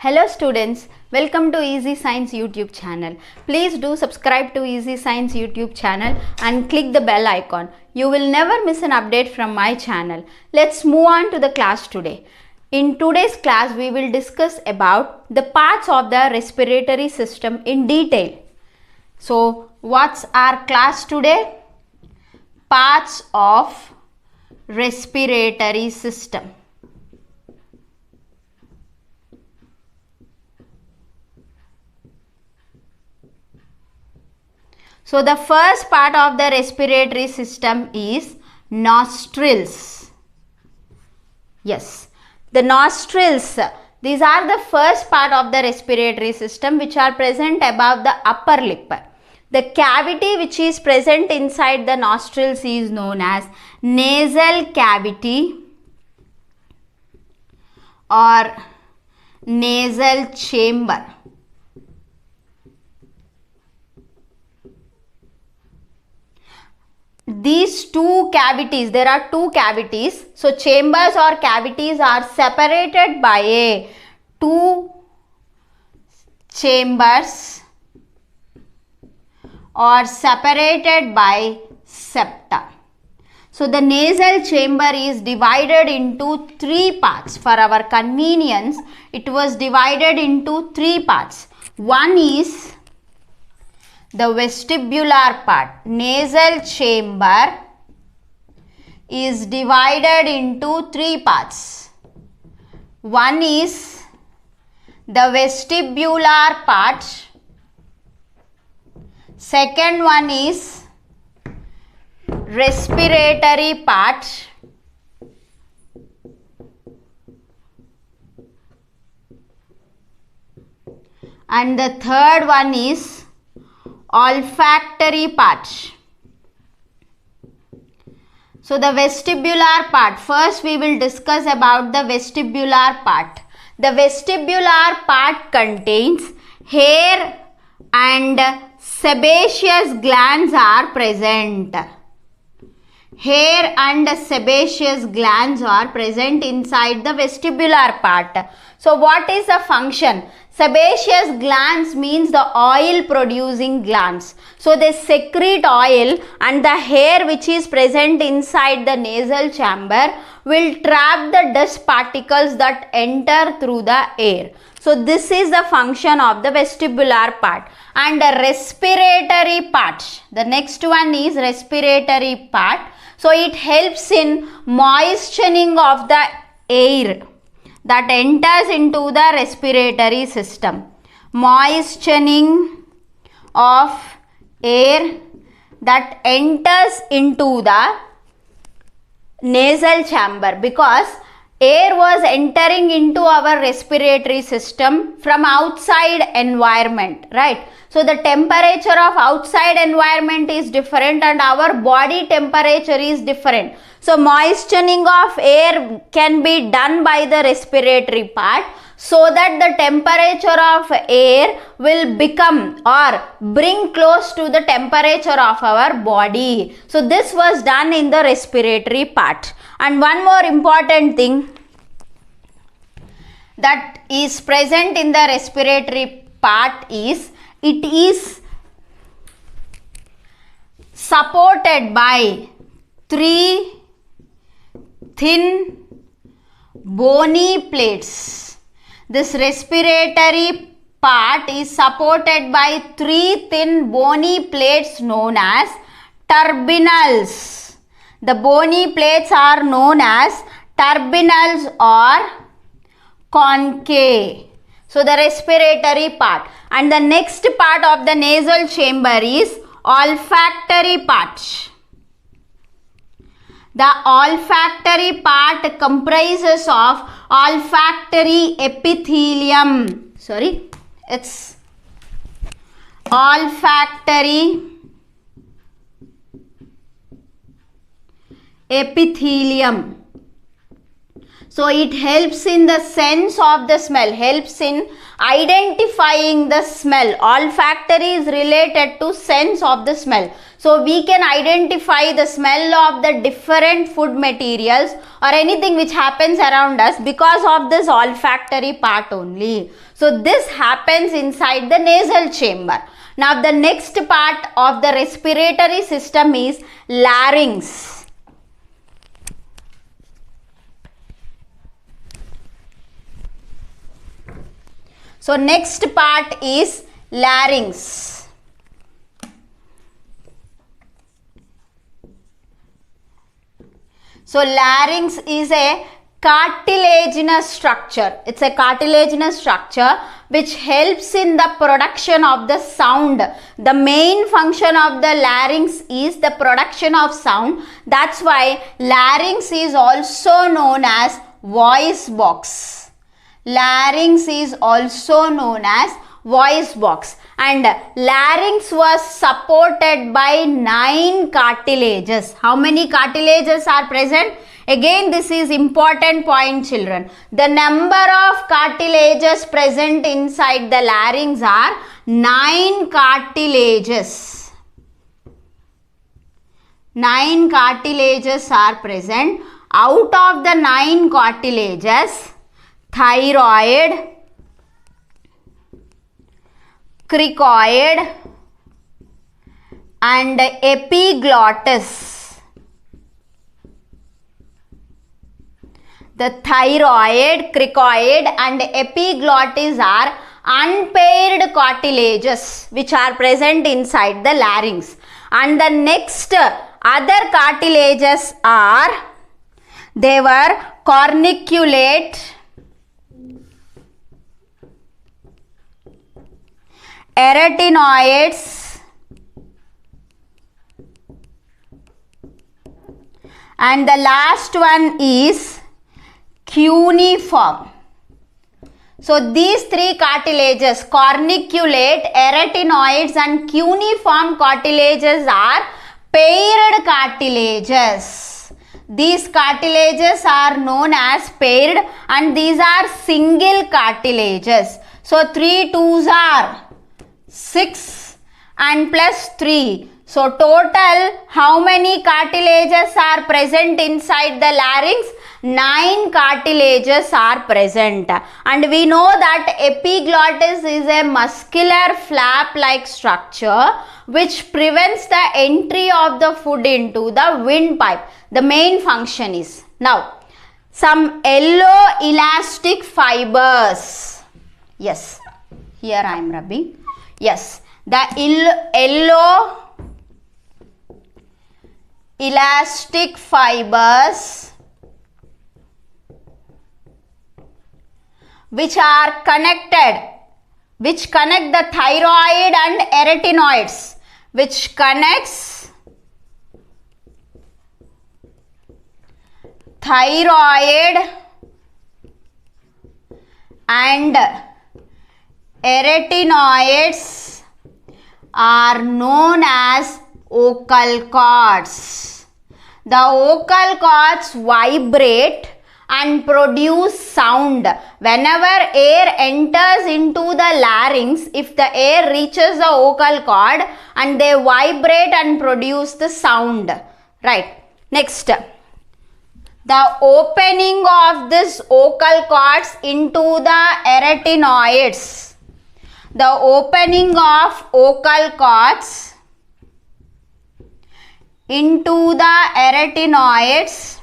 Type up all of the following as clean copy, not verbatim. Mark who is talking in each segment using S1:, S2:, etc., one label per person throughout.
S1: Hello students, welcome to Easy Science YouTube channel. Please do subscribe to Easy Science YouTube channel and click the bell icon. You will never miss an update from my channel. Let's move on to the class today. In today's class, we will discuss about the parts of the respiratory system in detail. So, what's our class today? Parts of respiratory system. So the first part of the respiratory system is nostrils. Yes, the nostrils. These are the first part of the respiratory system which are present above the upper lip. The cavity which is present inside the nostrils is known as nasal cavity or nasal chamber. These two cavities, there are two cavities. So chambers or cavities are separated by two chambers or separated by septa. So the nasal chamber is divided into three parts. For our convenience, it was divided into three parts. One is the vestibular part. Nasal chamber is divided into three parts. One is the vestibular part. Second one is respiratory part. And the third one is olfactory part. So the vestibular part, first we will discuss about the vestibular part. The vestibular part contains hair and sebaceous glands are present. Hair and sebaceous glands are present inside the vestibular part. So what is the function? Sebaceous glands means the oil producing glands. So they secrete oil, and the hair which is present inside the nasal chamber will trap the dust particles that enter through the air. So this is the function of the vestibular part. And the respiratory part, the next one is respiratory part. So it helps in moistening of the air that enters into the respiratory system. Moistening of air that enters into the nasal chamber, because air was entering into our respiratory system from outside environment, right? So the temperature of outside environment is different and our body temperature is different. So moistening of air can be done by the respiratory part, so that the temperature of air will become or bring close to the temperature of our body. So this was done in the respiratory part. And one more important thing that is present in the respiratory part is it is supported by three thin bony plates. This respiratory part is supported by three thin bony plates known as turbinals. The bony plates are known as turbinals or conchae. So the respiratory part. And the next part of the nasal chamber is olfactory part. The olfactory part comprises of olfactory epithelium. It's olfactory epithelium. So it helps in the sense of the smell, helps in identifying the smell. Olfactory is related to sense of the smell. So we can identify the smell of the different food materials or anything which happens around us because of this olfactory part only. So this happens inside the nasal chamber. Now the next part of the respiratory system is larynx. So next part is larynx. So larynx is a cartilaginous structure. It's a cartilaginous structure which helps in the production of the sound. The main function of the larynx is the production of sound. That's why larynx is also known as voice box. Larynx is also known as voice box, and larynx was supported by 9 cartilages. How many cartilages are present? Again, this is important point, children. The number of cartilages present inside the larynx are 9 cartilages. 9 cartilages are present. Out of the 9 cartilages, thyroid, cricoid and epiglottis. The thyroid, cricoid and epiglottis are unpaired cartilages which are present inside the larynx. And the next other cartilages are, they were corniculate, arytenoids and the last one is cuneiform. So these 3 cartilages, corniculate, arytenoids and cuneiform cartilages are paired cartilages. These cartilages are known as paired and these are single cartilages. So 3 2s are 6 and plus 3. So total how many cartilages are present inside the larynx? 9 cartilages are present. And we know that epiglottis is a muscular flap like structure which prevents the entry of the food into the windpipe. The main function is. Now some yellow elastic fibers. Yes, here I am rubbing. Yes, the yellow elastic fibers which are connected, which connect the thyroid and arytenoids, which connects thyroid and arytenoids are known as vocal cords. The vocal cords vibrate and produce sound. Whenever air enters into the larynx, if the air reaches the vocal cord and they vibrate and produce the sound. Right. Next, the opening of this vocal cords into the arytenoids. The opening of vocal cords into the arytenoids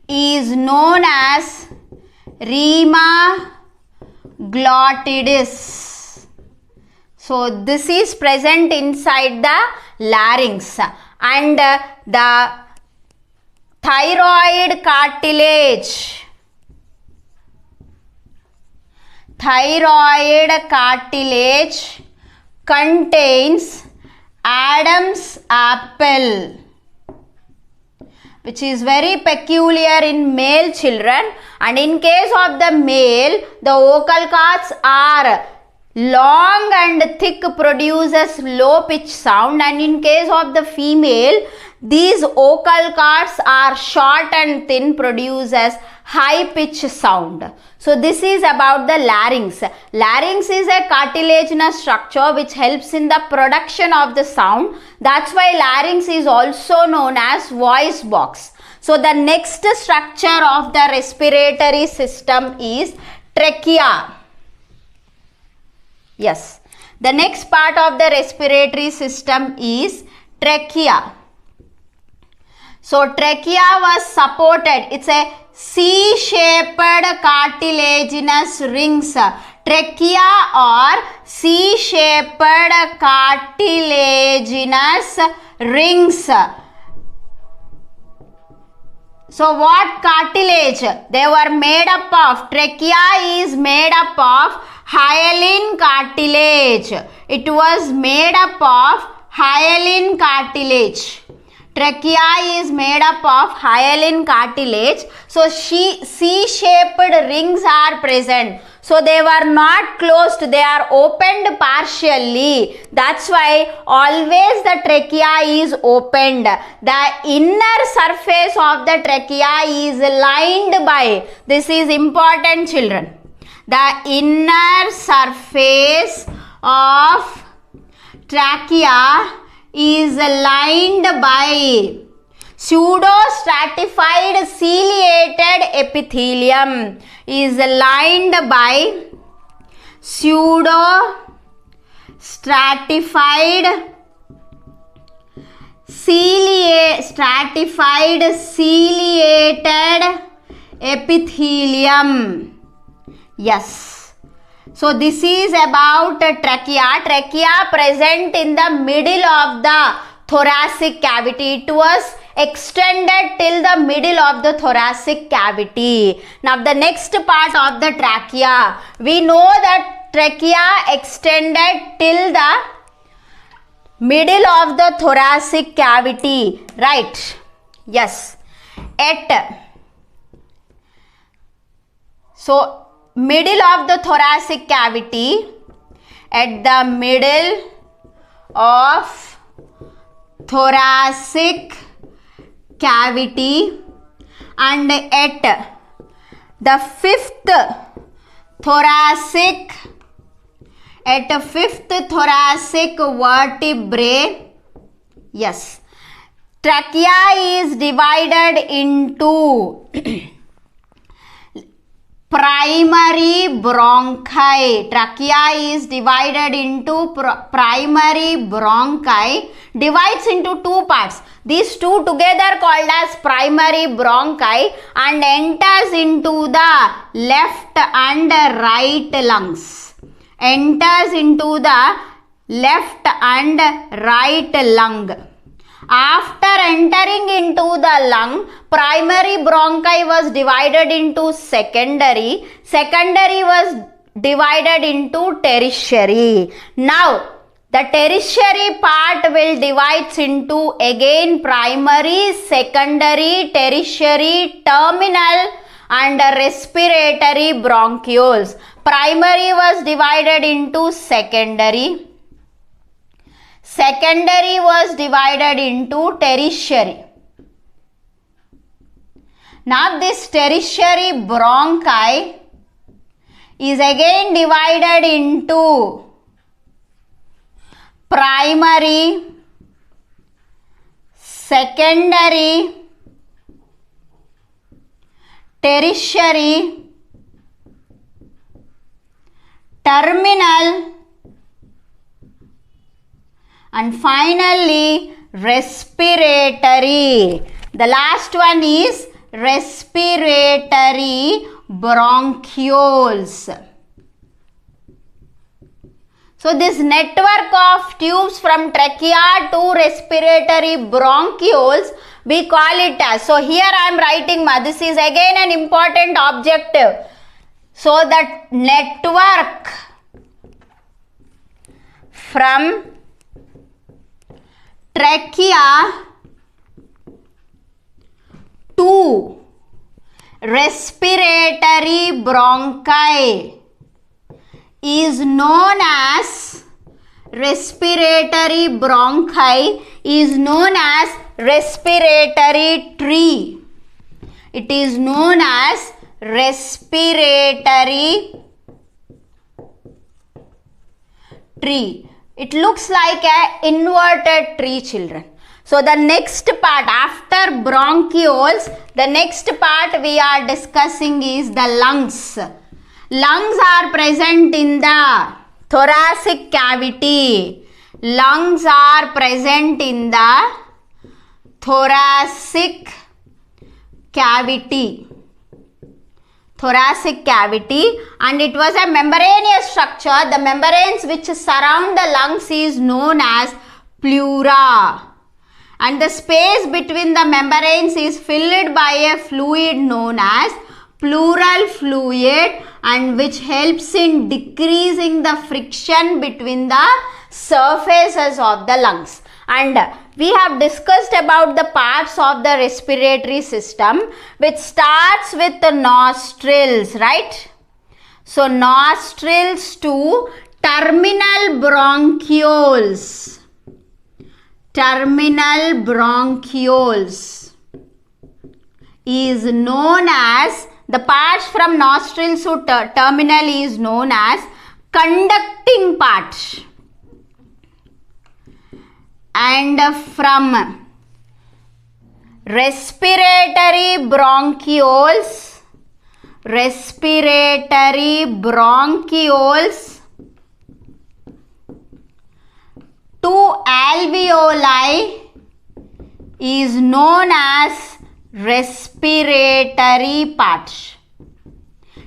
S1: is known as rima glottidis. So this is present inside the larynx, and the thyroid cartilage. Thyroid cartilage contains Adam's apple, which is very peculiar in male children, and in case of the male, the vocal cords are long and thick produces low pitch sound, and in case of the female, these vocal cords are short and thin, produces high pitch sound. So this is about the larynx. Larynx is a cartilaginous structure which helps in the production of the sound. That's why larynx is also known as voice box. So the next structure of the respiratory system is trachea. Yes, the next part of the respiratory system is trachea. So trachea was supported, it's a C-shaped cartilaginous rings. Trachea or C-shaped cartilaginous rings. So what cartilage they were made up of? Trachea is made up of hyaline cartilage. It was made up of hyaline cartilage. Trachea is made up of hyaline cartilage. So C-shaped rings are present. So they were not closed, they are opened partially. That's why always the trachea is opened. The inner surface of the trachea is lined by, this is important children, the inner surface of trachea is lined by pseudo-stratified ciliated epithelium, is lined by pseudo-stratified ciliated epithelium. Yes. So this is about trachea. Trachea present in the middle of the thoracic cavity. It was extended till the middle of the thoracic cavity. Now the next part of the trachea. We know that trachea extended till the middle of the thoracic cavity. Right? Yes. So middle of the thoracic cavity, at the middle of thoracic cavity, and at the fifth thoracic vertebrae. Yes, trachea is divided into primary bronchi. Trachea is divided into primary bronchi, divides into two parts. These two together called as primary bronchi, and enters into the left and right lungs. Enters into the left and right lung. After entering into the lung, primary bronchi was divided into secondary. Secondary was divided into tertiary. Now, the tertiary part will divide into again primary, secondary, tertiary, terminal and respiratory bronchioles. Primary was divided into secondary. Secondary was divided into tertiary. Now this tertiary bronchi is again divided into primary, secondary, tertiary, terminal and finally respiratory. The last one is respiratory bronchioles. So this network of tubes from trachea to respiratory bronchioles, we call it as, so here I am writing, this is again an important objective. So that network from trachea to respiratory bronchi is known as respiratory bronchi, is known as respiratory tree. It is known as respiratory tree. It looks like an inverted tree, children. So the next part after bronchioles, the next part we are discussing is the lungs. Lungs are present in the thoracic cavity. Lungs are present in the thoracic cavity. Thoracic cavity, and it was a membranous structure. The membranes which surround the lungs is known as pleura, and the space between the membranes is filled by a fluid known as pleural fluid, and which helps in decreasing the friction between the surfaces of the lungs. And we have discussed about the parts of the respiratory system, which starts with the nostrils, right? So nostrils to terminal bronchioles. Terminal bronchioles is known as, the parts from nostrils to terminal is known as conducting part. And from respiratory bronchioles to alveoli is known as respiratory part.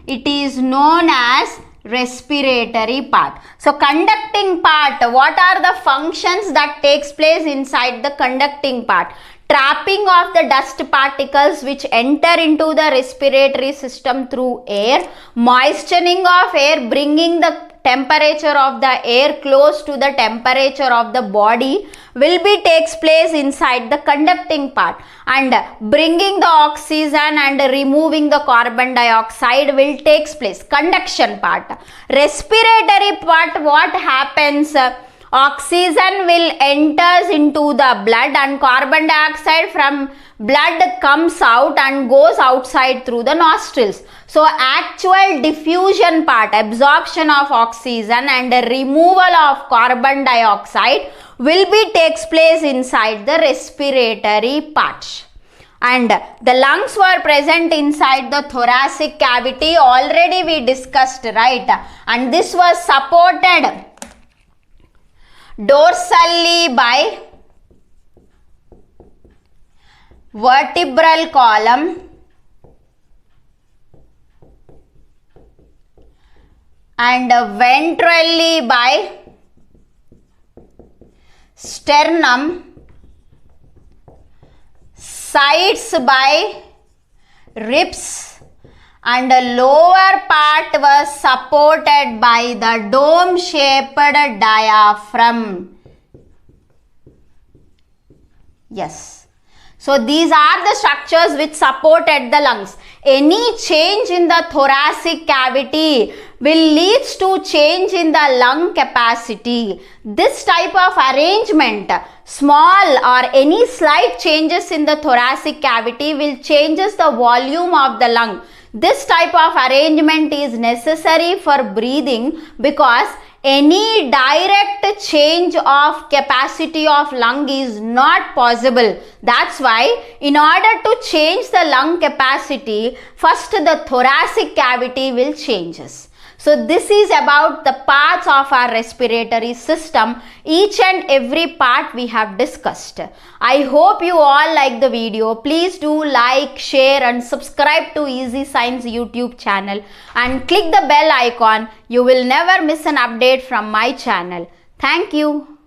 S1: It is known as respiratory part. So conducting part, what are the functions that takes place inside the conducting part? Trapping of the dust particles which enter into the respiratory system through air, moistening of air, bringing the temperature of the air close to the temperature of the body will be takes place inside the conducting part, and bringing the oxygen and removing the carbon dioxide will takes place, conduction part. Respiratory part, what happens? Oxygen will enters into the blood and carbon dioxide from blood comes out and goes outside through the nostrils. So actual diffusion part, absorption of oxygen and removal of carbon dioxide will be takes place inside the respiratory part. And the lungs were present inside the thoracic cavity, already we discussed, right? And this was supported dorsally by vertebral column and ventrally by sternum, sides by ribs, and the lower part was supported by the dome-shaped diaphragm. Yes. So these are the structures which supported the lungs. Any change in the thoracic cavity will lead to change in the lung capacity. This type of arrangement, small or any slight changes in the thoracic cavity will changes the volume of the lung. This type of arrangement is necessary for breathing because any direct change of capacity of lung is not possible. That's why in order to change the lung capacity, first the thoracic cavity will changes. So this is about the parts of our respiratory system. Each and every part we have discussed. I hope you all like the video. Please do like, share and subscribe to Easy Science YouTube channel and click the bell icon. You will never miss an update from my channel. Thank you.